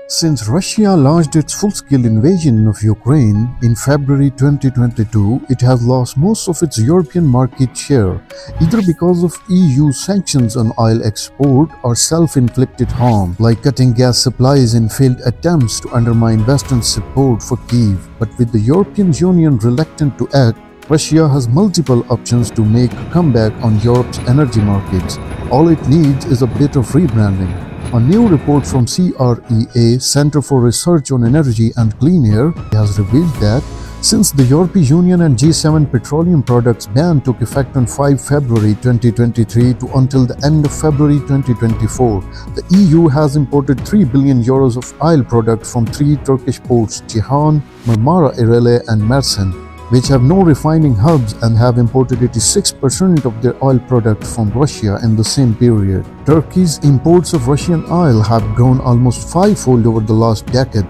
Since Russia launched its full-scale invasion of Ukraine in February 2022, it has lost most of its European market share, either because of EU sanctions on oil export or self-inflicted harm, like cutting gas supplies in failed attempts to undermine Western support for Kyiv. But with the European Union reluctant to act, Russia has multiple options to make a comeback on Europe's energy markets. All it needs is a bit of rebranding. A new report from CREA, Center for Research on Energy and Clean Air, has revealed that since the European Union and G7 petroleum products ban took effect on 5 February 2023 to until the end of February 2024, the EU has imported 3 billion euros of oil products from 3 Turkish ports, Ceyhan, Marmara Ereğlisi and Mersin, which have no refining hubs and have imported 86% of their oil products from Russia in the same period. Turkey's imports of Russian oil have grown almost fivefold over the last decade.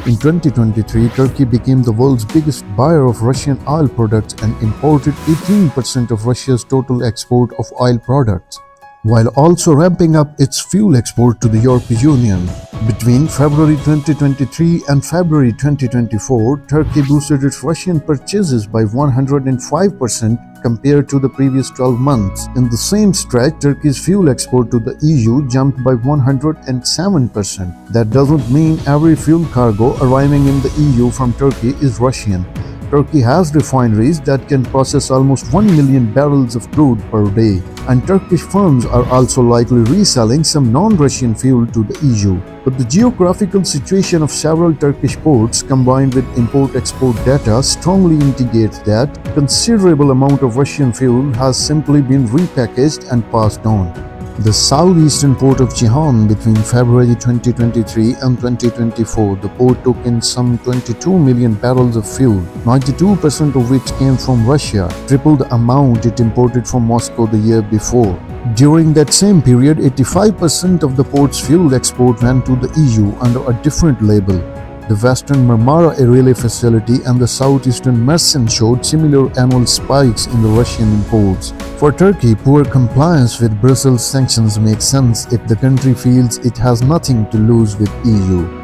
In 2023, Turkey became the world's biggest buyer of Russian oil products and imported 18% of Russia's total export of oil products, while also ramping up its fuel export to the European Union. Between February 2023 and February 2024, Turkey boosted its Russian purchases by 105% compared to the previous 12 months. In the same stretch, Turkey's fuel export to the EU jumped by 107%. That doesn't mean every fuel cargo arriving in the EU from Turkey is Russian. Turkey has refineries that can process almost 1 million barrels of crude per day, and Turkish firms are also likely reselling some non-Russian fuel to the EU. But the geographical situation of several Turkish ports combined with import-export data strongly indicates that a considerable amount of Russian fuel has simply been repackaged and passed on. The southeastern port of Ceyhan between February 2023 and 2024, the port took in some 22 million barrels of fuel, 92% of which came from Russia, triple the amount it imported from Moscow the year before. During that same period, 85% of the port's fuel export went to the EU under a different label. The western Marmara Ereğlisi facility and the southeastern Mersin showed similar annual spikes in the Russian imports. For Turkey, poor compliance with Brussels sanctions makes sense if the country feels it has nothing to lose with EU.